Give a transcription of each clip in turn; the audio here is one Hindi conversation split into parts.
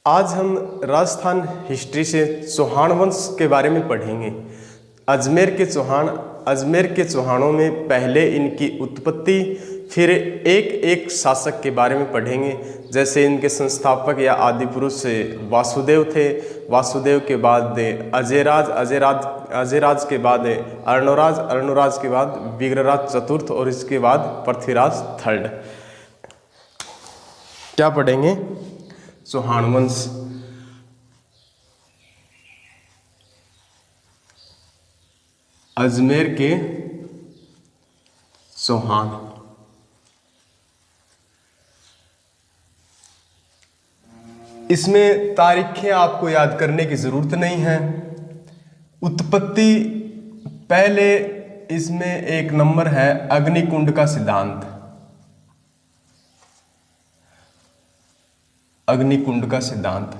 आज हम राजस्थान हिस्ट्री से चौहान वंश के बारे में पढ़ेंगे। अजमेर के चौहानों में पहले इनकी उत्पत्ति, फिर एक एक शासक के बारे में पढ़ेंगे। जैसे इनके संस्थापक या आदि पुरुष वासुदेव थे, वासुदेव के बाद अजयराज के बाद अर्णोराज के बाद विग्रहराज चतुर्थ और इसके बाद पृथ्वीराज थर्ड। क्या पढ़ेंगे? चौहान वंश। अजमेर के चौहान। इसमें तारीखें आपको याद करने की जरूरत नहीं है। उत्पत्ति पहले इसमें एक नंबर है अग्निकुंड का सिद्धांत। अग्निकुंड का सिद्धांत,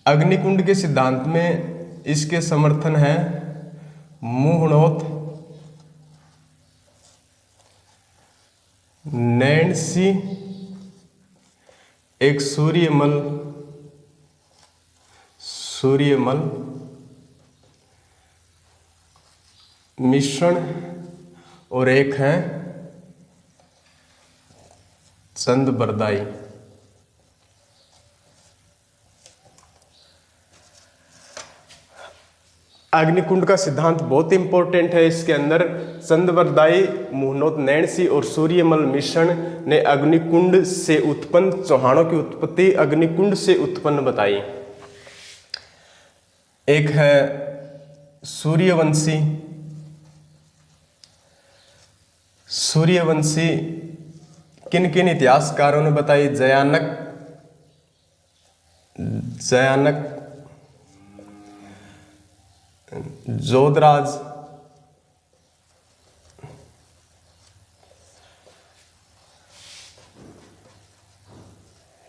अग्निकुंड के सिद्धांत में इसके समर्थन है मुहणोत, नैन्सी, एक सूर्यमल मिश्रण और एक है चंदबरदाई। अग्निकुंड का सिद्धांत बहुत इंपॉर्टेंट है। इसके अंदर चंदबरदाई, मुहनोत, नैन्सी और सूर्यमल मिश्रण ने अग्निकुंड से उत्पन्न चौहानों की उत्पत्ति अग्निकुंड से उत्पन्न बताई। एक है सूर्यवंशी किन किन इतिहासकारों ने बताई? जयानक, जोधराज,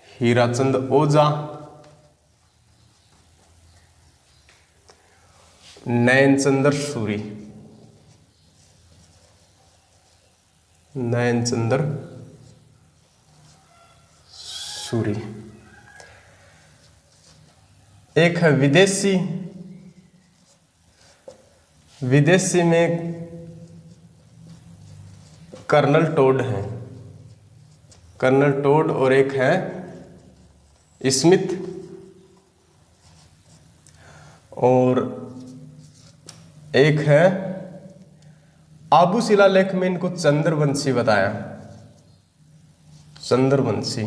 हीराचंद ओझा, नयनचंद्र सूरी। एक है विदेशी में कर्नल टोड और एक है स्मिथ, और एक है आबू शिलालेख में इनको चंद्रवंशी बताया। चंद्रवंशी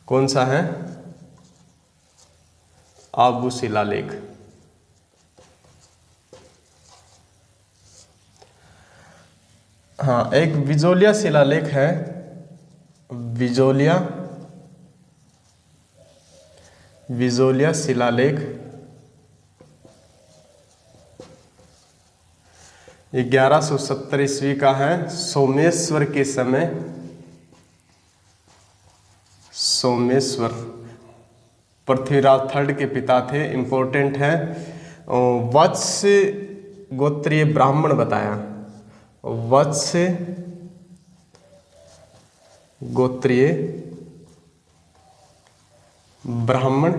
कौन सा है? आबू शिलालेख। हाँ, एक विजोलिया शिलालेख है, विजोलिया शिलालेख 1170 ईस्वी का है। सोमेश्वर के समय, पृथ्वीराज थर्ड के पिता थे, इंपॉर्टेंट है। वत्स गोत्रीय ब्राह्मण बताया। वत्स गोत्रीय ब्राह्मण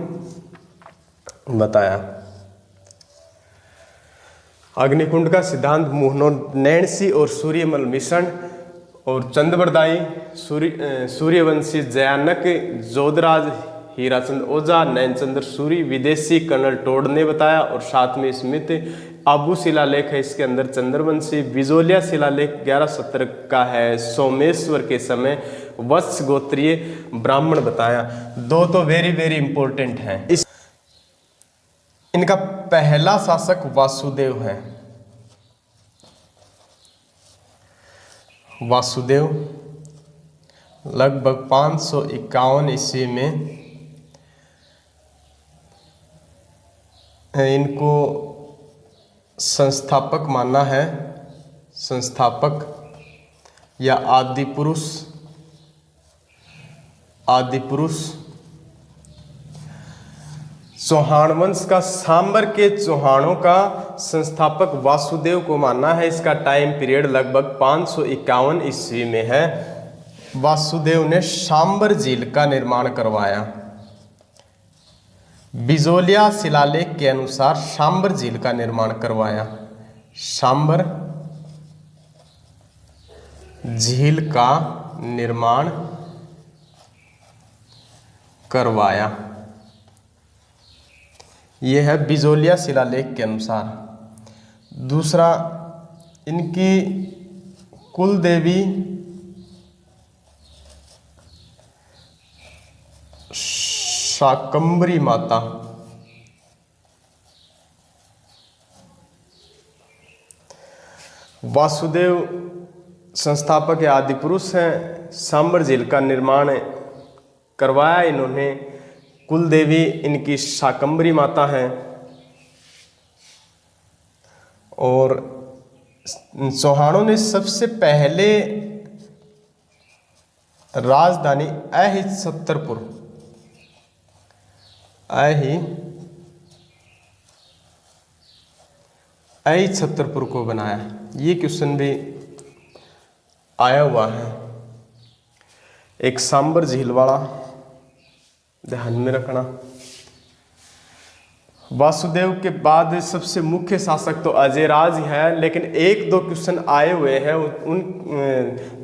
बताया। अग्निकुंड का सिद्धांत मुहनोत, नैन्सी और सूर्यमल मिश्रण और चंदबरदाई, सूर्यवंशी, जयानक, जोधराज, हीराचंद ओझा, नयनचंद्र सूरी, विदेशी कर्नल टोड ने बताया, और साथ में स्मिथ। आबू शिलालेख है, इसके अंदर चंद्रवंशी। विजोलिया शिलालेख 1170 का है, सोमेश्वर के समय वत्स गोत्रीय ब्राह्मण बताया। दो तो वेरी वेरी इंपॉर्टेंट हैं। इनका पहला शासक वासुदेव है। वासुदेव लगभग 551 ईस्वी में इनको संस्थापक माना है, संस्थापक या आदि पुरुष। चौहान वंश का सांबर के चौहानों का संस्थापक वासुदेव को माना है। इसका टाइम पीरियड लगभग 551 ईस्वी में है। वासुदेव ने सांबर झील का निर्माण करवाया। बिजोलिया शिलालेख के अनुसार सांबर झील का निर्माण करवाया। सांबर झील का निर्माण करवाया। यह है बिजोलिया शिलालेख के अनुसार। दूसरा, इनकी कुल देवी शाकंभरी माता। वासुदेव संस्थापक या आदि पुरुष हैं। सांबर झील का निर्माण करवाया इन्होंने। कुल देवी इनकी शाकंभरी माता हैं। और चौहानों ने सबसे पहले राजधानी अहिछत्रपुर को बनाया। ये क्वेश्चन भी आया हुआ है। एक सांबर झील वाला ध्यान में रखना। वासुदेव के बाद सबसे मुख्य शासक तो अजयराज है, लेकिन एक दो क्वेश्चन आए हुए हैं, उन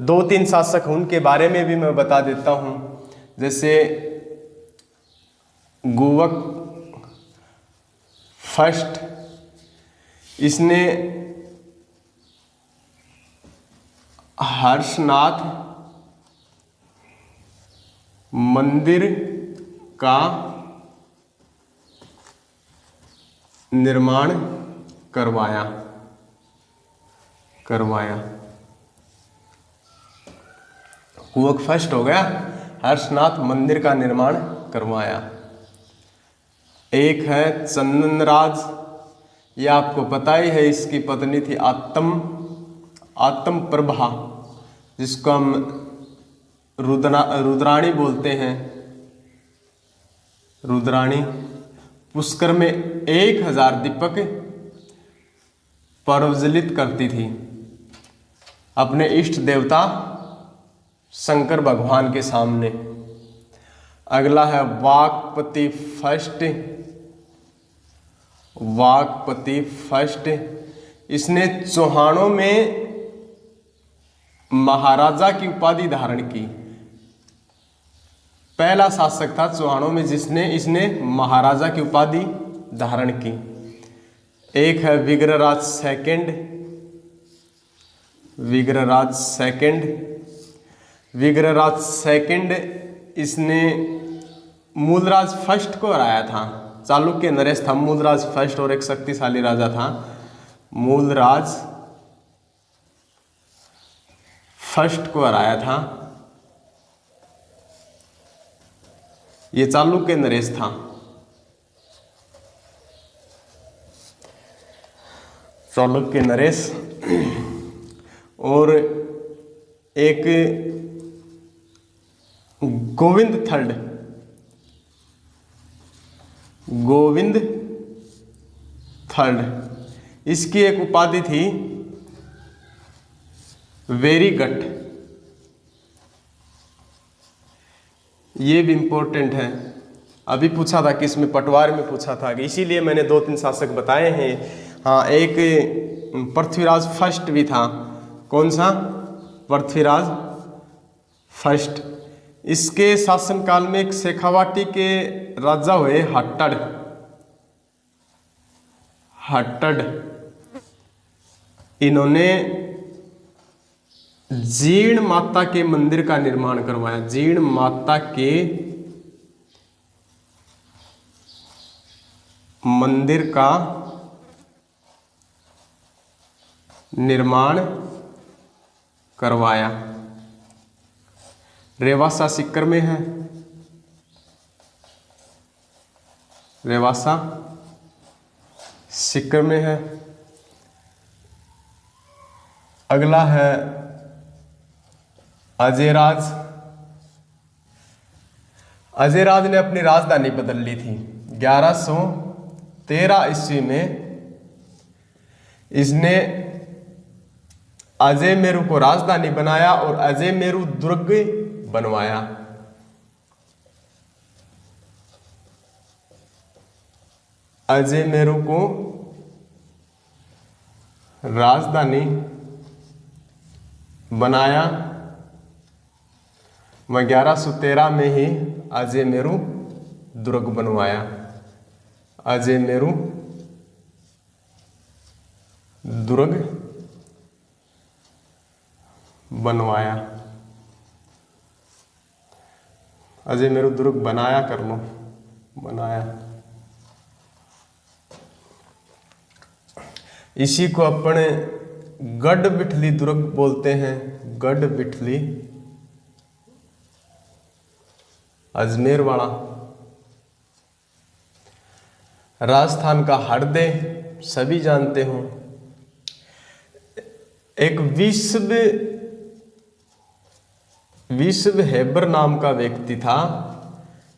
2-3 शासक उनके बारे में भी मैं बता देता हूँ। जैसे गुवक फर्स्ट, इसने हर्षनाथ मंदिर का निर्माण करवाया। कुवक फर्स्ट हो गया, हर्षनाथ मंदिर का निर्माण करवाया। एक है चंदनराज, यह आपको पता ही है, इसकी पत्नी थी आत्म प्रभा, जिसको हम रुद्राणी बोलते हैं। रुद्राणी पुष्कर में 1000 दीपक प्रज्वलित करती थी अपने इष्ट देवता शंकर भगवान के सामने। अगला है वाकपति फर्स्ट। इसने चौहानों में महाराजा की उपाधि धारण की। पहला शासक था चौहानों में इसने महाराजा की उपाधि धारण की। एक है विग्रहराज सेकंड। इसने मूलराज फर्स्ट को हराया था। चालुक्य नरेश था मूलराज फर्स्ट, और एक शक्तिशाली राजा था मूलराज फर्स्ट को हराया था। ये चालुक्य नरेश था। चालुक्य नरेश। और एक गोविंद थर्ड, इसकी एक उपाधि थी वेरी गट। ये भी इंपॉर्टेंट है, अभी पूछा था कि इसमें पटवार में पूछा था, कि इसीलिए मैंने 2-3 शासक बताए हैं। हाँ, एक पृथ्वीराज फर्स्ट भी था। कौन सा? पृथ्वीराज फर्स्ट। इसके शासनकाल में एक शेखावाटी के राजा हुए हट्टड़। इन्होंने जीर्ण माता के मंदिर का निर्माण करवाया। जीर्ण माता के मंदिर का निर्माण करवाया। रेवासा सीकर में है। रेवासा सीकर में है। अगला है अजयराज। अजयराज ने अपनी राजधानी बदल ली थी 1113 ईस्वी में। इसने अजय मेरू को राजधानी बनाया और अजय मेरू दुर्ग बनवाया। अजमेर को राजधानी बनाया। मैं 1113 में ही अजमेर दुर्ग बनवाया। अजमेर दुर्ग बनवाया। अजमेर दुर्ग बनाया कर लो, बनाया। इसी को अपने गढ़ बिठली दुर्ग बोलते हैं। गढ़ बिठली अजमेर वाला। राजस्थान का हरदे सभी जानते हो। एक विश्व हेबर नाम का व्यक्ति था,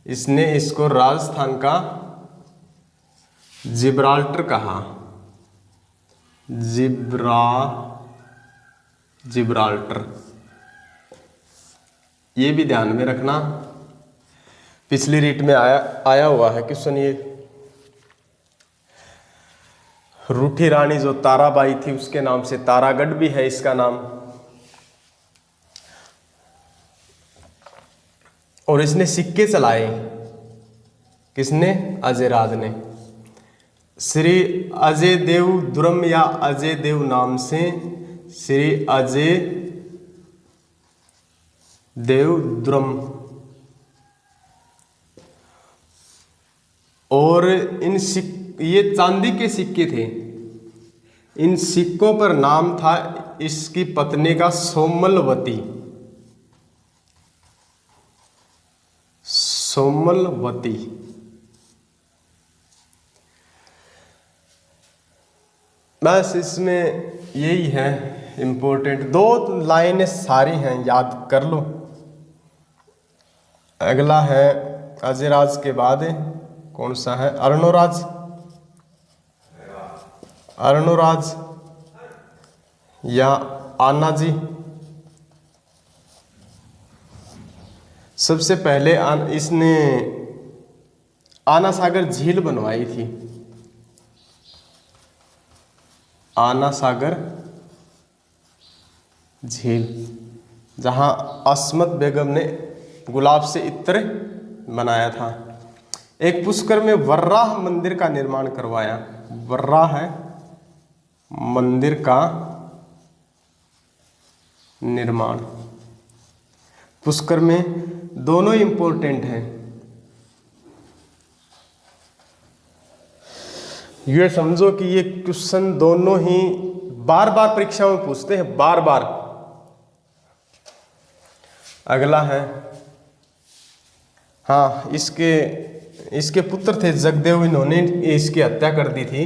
इसने इसको राजस्थान का जिब्राल्टर कहा। जिब्राल्टर, ये भी ध्यान में रखना, पिछली रीट में आया हुआ है क्वेश्चन ये। रूठी रानी जो ताराबाई थी उसके नाम से तारागढ़ भी है इसका नाम। और इसने सिक्के चलाए। किसने? अजयराज ने। श्री अजय देव दुर्म या अजय देव नाम से श्री अजय देव दुर्म। और ये चांदी के सिक्के थे। इन सिक्कों पर नाम था इसकी पत्नी का सोमलवती। सोमलवती। बस इसमें यही है इम्पोर्टेंट। 2 लाइनें सारी हैं, याद कर लो। अगला है अजयराज के बाद कौन सा है? अर्णोराज। अर्णोराज या आनाजी। सबसे पहले इसने आना सागर झील बनवाई थी। आना सागर झील, जहां अस्मत बेगम ने गुलाब से इत्र बनाया था। एक पुष्कर में वर्राह मंदिर का निर्माण करवाया। वर्राह है मंदिर का निर्माण। पुष्कर में दोनों इंपॉर्टेंट हैं। ये समझो कि ये क्वेश्चन दोनों ही बार बार परीक्षा में पूछते हैं, बार बार। अगला है, हाँ, इसके पुत्र थे जगदेव, इन्होंने इसकी हत्या कर दी थी।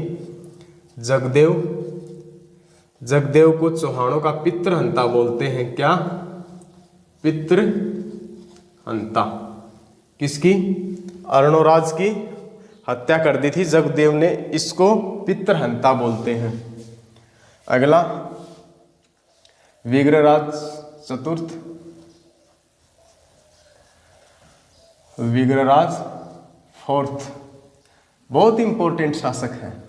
जगदेव को चौहानों का पितृहंता बोलते हैं। क्या? पितृहंता। किसकी? अर्णोराज की हत्या कर दी थी जगदेव ने, इसको पितृहंता बोलते हैं। अगला विग्रहराज चतुर्थ। विग्रहराज फोर्थ, बहुत इंपॉर्टेंट शासक है।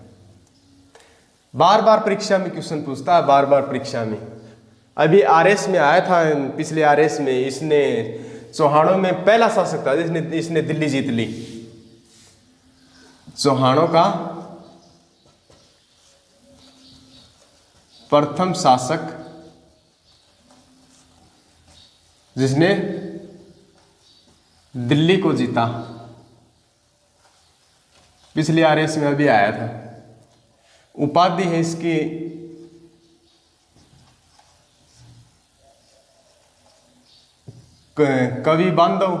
बार बार परीक्षा में क्वेश्चन पूछता है, बार बार परीक्षा में। अभी आरएस में आया था, पिछले आरएस में। इसने चौहानों में पहला शासक था इसने दिल्ली जीत ली। चौहानों का प्रथम शासक जिसने दिल्ली को जीता। पिछले आरएस में अभी आया था। उपाधि है इसकी कवि बांधव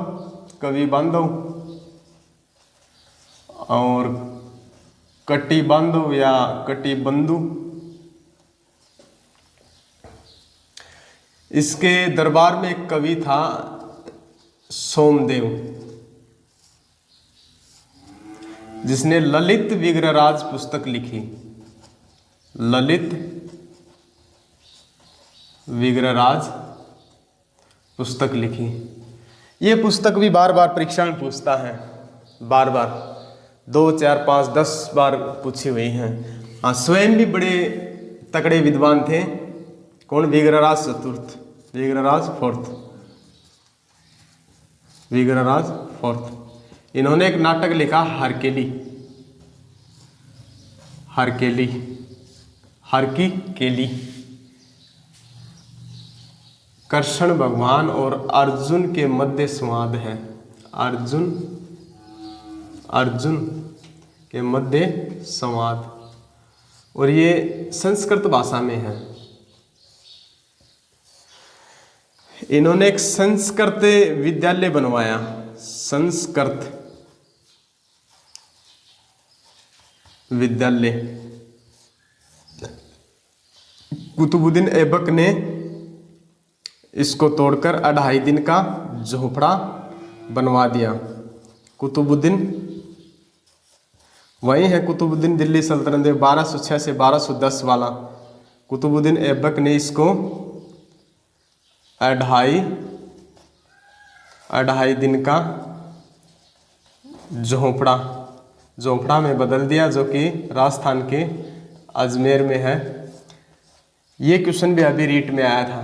और कटी बांधव या कटी बंधु। इसके दरबार में एक कवि था सोमदेव, जिसने ललित विग्रहराज पुस्तक लिखी। ललित विग्रहराज पुस्तक लिखी। ये पुस्तक भी बार बार परीक्षा में पूछता है, बार बार। 2, 4, 5, 10 बार पूछी हुई हैं। हाँ, स्वयं भी बड़े तगड़े विद्वान थे। कौन? विग्रहराज चतुर्थ, विग्रहराज फोर्थ, विग्रहराज फोर्थ। इन्होंने एक नाटक लिखा हरकेली, हरकेली, हर की केली। कृष्ण भगवान और अर्जुन के मध्य संवाद है, अर्जुन के मध्य संवाद, और ये संस्कृत भाषा में है। इन्होंने एक संस्कृत विद्यालय बनवाया, संस्कृत विद्यालय। कुतुबुद्दीन ऐबक ने इसको तोड़कर 2.5 दिन का झोपड़ा बनवा दिया। कुतुबुद्दीन वही है, कुतुबुद्दीन दिल्ली सल्तनत 1206 से 1210 वाला। कुतुबुद्दीन ऐबक ने इसको 2.5 दिन का झोपड़ा में बदल दिया, जो कि राजस्थान के अजमेर में है। ये क्वेश्चन भी अभी रीट में आया था,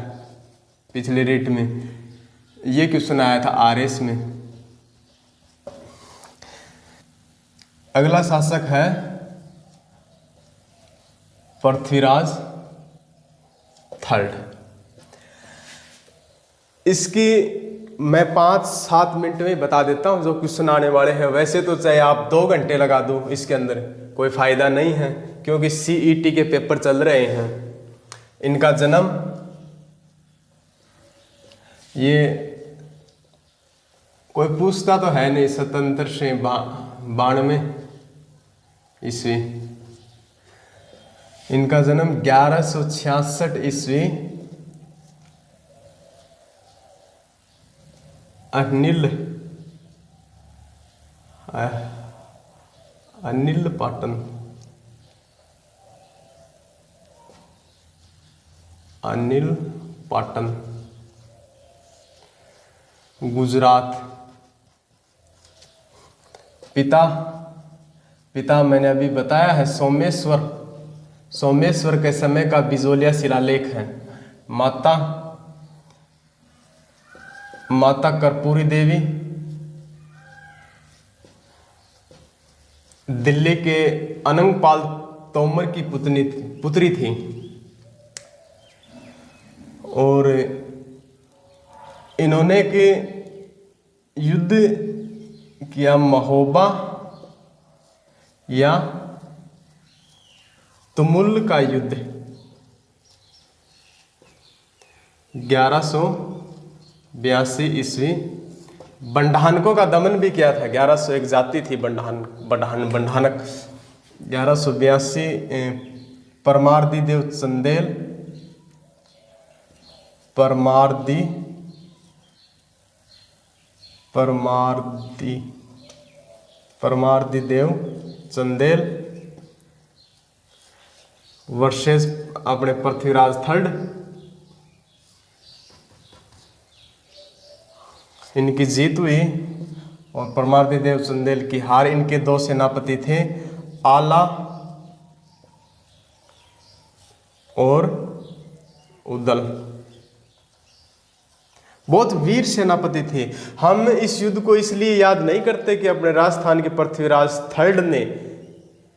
पिछले रीट में ये क्वेश्चन आया था RS में। अगला शासक है पृथ्वीराज थर्ड। इसकी मैं 5-7 मिनट में बता देता हूँ जो क्वेश्चन आने वाले हैं। वैसे तो चाहे आप 2 घंटे लगा दो, इसके अंदर कोई फायदा नहीं है, क्योंकि CET के पेपर चल रहे हैं। इनका जन्म ये कोई पूछता तो है नहीं, 1792 ईस्वी। इनका जन्म 1166 ईस्वी अनिल पाटन, अनिल पाटन, गुजरात। पिता मैंने अभी बताया है सोमेश्वर के समय का बिजोलिया शिलालेख है। माता कर्पूरी देवी दिल्ली के अनंगपाल तोमर की पुत्री थी, और इन्होंने के युद्ध किया महोबा या तुमुल का युद्ध 1182 ईस्वी। बंडानकों का दमन भी किया था। 1100 एक जाति थी बंडानक। 1182 परमार्दी देव चंदेल, परमार्दी देव चंदेल वर्सेस अपने पृथ्वीराज थर्ड। इनकी जीत हुई और परमार्दी देव चंदेल की हार। इनके 2 सेनापति थे, आला और उदल। बहुत वीर सेनापति थे। हम इस युद्ध को इसलिए याद नहीं करते कि अपने राजस्थान के पृथ्वीराज थर्ड ने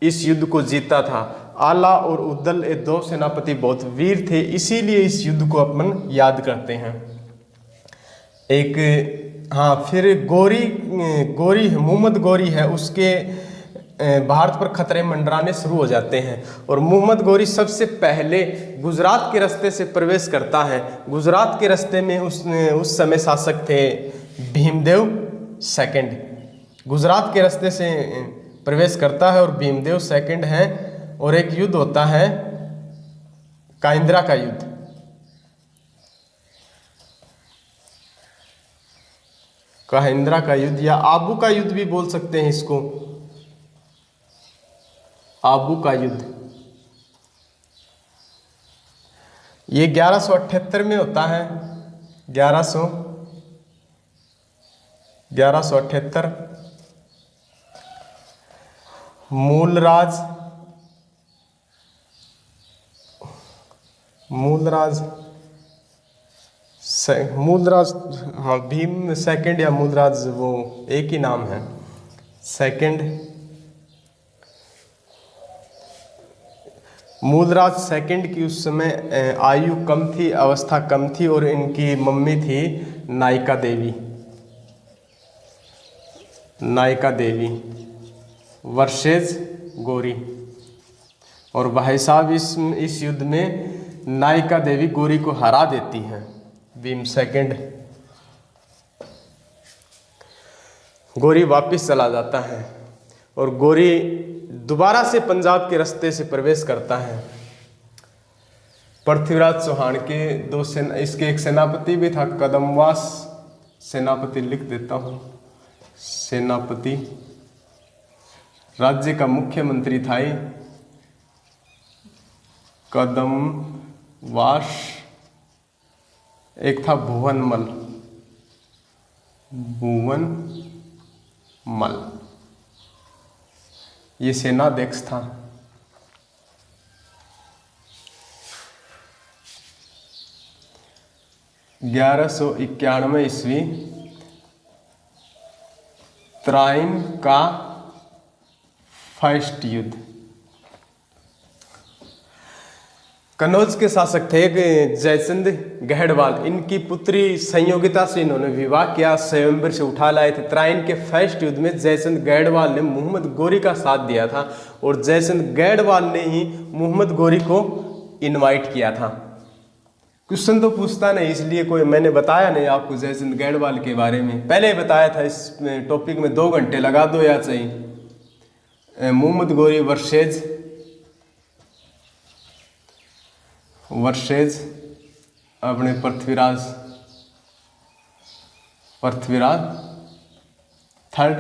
इस युद्ध को जीता था। आला और उदल ये 2 सेनापति बहुत वीर थे, इसीलिए इस युद्ध को अपन याद करते हैं। फिर गोरी मोहम्मद गोरी है, उसके भारत पर खतरे मंडराने शुरू हो जाते हैं, और मोहम्मद गोरी सबसे पहले गुजरात के रास्ते से प्रवेश करता है। गुजरात के रास्ते में उस समय शासक थे भीमदेव सेकंड। गुजरात के रास्ते से प्रवेश करता है और भीमदेव सेकंड है, और एक युद्ध होता है काइंद्रा का युद्ध। काइंद्रा का युद्ध या आबू का युद्ध भी बोल सकते हैं इसको, आबू का युद्ध। ये 1178 में होता है। 1178 मूलराज मूलराज मूलराज, हाँ भीम सेकंड या मूलराज वो एक ही नाम है। सेकंड, मूलराज सेकंड की उस समय आयु कम थी, अवस्था कम थी, और इनकी मम्मी थी नायिका देवी। नायिका देवी वर्सेस गोरी, और भाई साहब इस युद्ध में नायिका देवी गोरी को हरा देती हैं। भीम सेकंड, गोरी वापस चला जाता है और गोरी दोबारा से पंजाब के रास्ते से प्रवेश करता है। पृथ्वीराज चौहान के दो इसके एक सेनापति भी था, कदमवास सेनापति, लिख देता हूँ। सेनापति राज्य का मुख्यमंत्री था ये कदमवास। एक था भुवनमल, भुवनमल, ये सेनाध्यक्ष था। ईस्वी तराइन का फर्स्ट युद्ध। कन्नौज के शासक थे जयचंद गहड़वाल, इनकी पुत्री संयोगिता से इन्होंने विवाह किया, स्वयंवर से उठा लाए थे। तराइन के फर्स्ट युद्ध में जयचंद गहड़वाल ने मोहम्मद गोरी का साथ दिया था, और जयचंद गहड़वाल ने ही मोहम्मद गोरी को इनवाइट किया था। क्वेश्चन तो पूछता नहीं, इसलिए कोई मैंने बताया नहीं आपको जयचंद गहड़वाल के बारे में, पहले ही बताया था। इस टॉपिक में 2 घंटे लगा दो या चाहिए। मोहम्मद गोरी वर्सेज अपने पृथ्वीराज थर्ड।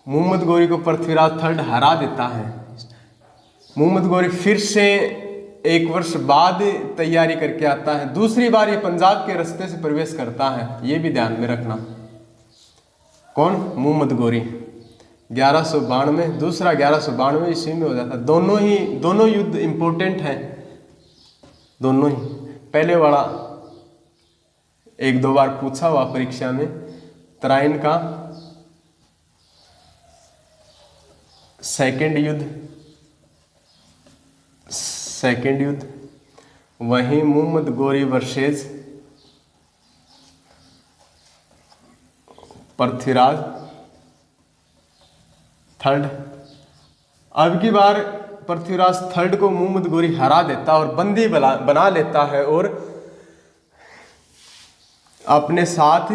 मोहम्मद गोरी को पृथ्वीराज थर्ड हरा देता है। मोहम्मद गोरी फिर से 1 वर्ष बाद तैयारी करके आता है, दूसरी बार ये पंजाब के रास्ते से प्रवेश करता है, ये भी ध्यान में रखना। कौन? मोहम्मद गोरी। 1192, दूसरा 1192 ईस्वी में हो जाता है। दोनों युद्ध इंपॉर्टेंट हैं, दोनों ही। पहले वाला 1-2 बार पूछा हुआ परीक्षा में, तराइन का सेकंड युद्ध, वहीं मोहम्मद गोरी वर्सेज पृथ्वीराज थर्ड। अब की बार पृथ्वीराज थर्ड को मोहम्मद गोरी हरा देता और बंदी बना लेता है, और अपने साथ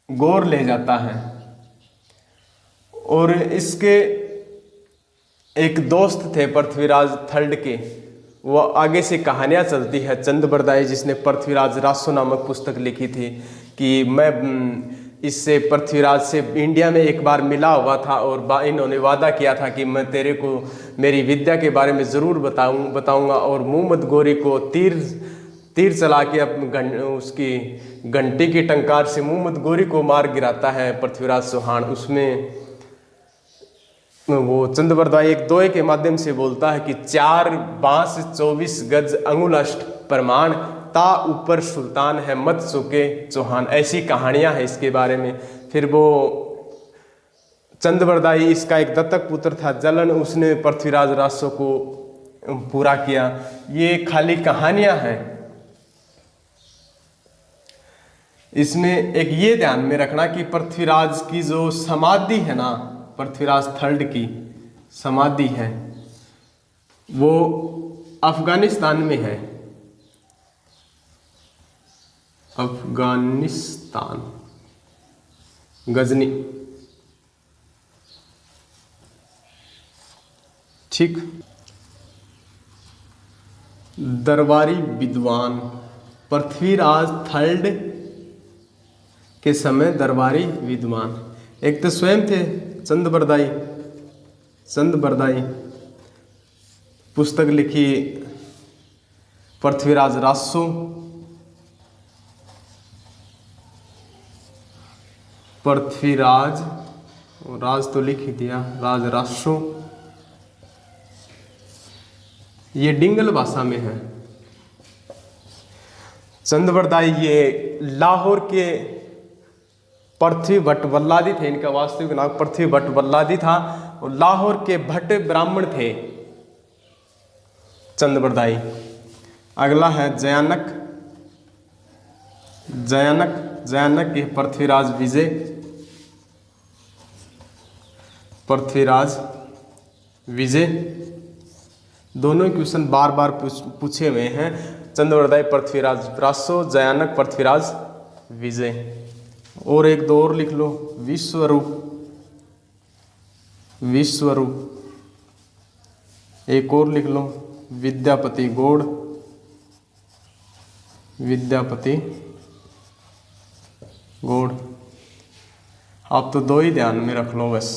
गौर ले जाता है। और इसके एक दोस्त थे पृथ्वीराज थर्ड के, वो आगे से कहानियाँ चलती है। चंद बरदाई, जिसने पृथ्वीराज रासो नामक पुस्तक लिखी थी, कि मैं इससे पृथ्वीराज से इंडिया में एक बार मिला हुआ था, और इन्होंने वादा किया था कि मैं तेरे को मेरी विद्या के बारे में ज़रूर बताऊंगा। और मोहम्मद गोरी को तीर चला के उसकी घंटी की टंकार से मोहम्मद गोरी को मार गिराता है पृथ्वीराज चौहान। उसमें वो चंद बरदाई एक दोहे के माध्यम से बोलता है कि 4 बांस 24 गज अंगुलष्ट प्रमाण, ता ऊपर सुल्तान है मत चुके चौहान। ऐसी कहानियां हैं इसके बारे में। फिर वो चंद बरदाई, इसका एक दत्तक पुत्र था जलन, उसने पृथ्वीराज रासो को पूरा किया। ये खाली कहानियां हैं। इसमें एक ये ध्यान में रखना कि पृथ्वीराज की जो समाधि है ना, पृथ्वीराज थर्ड की समाधि है, वो अफगानिस्तान में है। अफगानिस्तान, गजनी। ठीक। दरबारी विद्वान, पृथ्वीराज थर्ड के समय दरबारी विद्वान एक तो स्वयं थे चंद बरदाई पुस्तक लिखी पृथ्वीराज रासो। पृथ्वीराज और राज तो लिख ही दिया, राज रासो, ये डिंगल भाषा में है। चंदबरदाई ये लाहौर के पृथ्वी भट्ट वल्लादी थे, इनका वास्तविक नाम पृथ्वी भट्ट वल्लादी था, और लाहौर के भट्ट ब्राह्मण थे चंदबरदाई। अगला है जयानक। जयानक ये पृथ्वीराज विजय, पृथ्वीराज विजय। दोनों क्वेश्चन बार बार पूछे हुए हैं। चंदबरदाई पृथ्वीराज रासो, जयानक पृथ्वीराज विजय। और एक दो और लिख लो, विश्वरूप, विश्वरूप। एक और लिख लो, विद्यापति गौड़, विद्यापति गौड़। आप तो दो ही ध्यान में रख लो बस।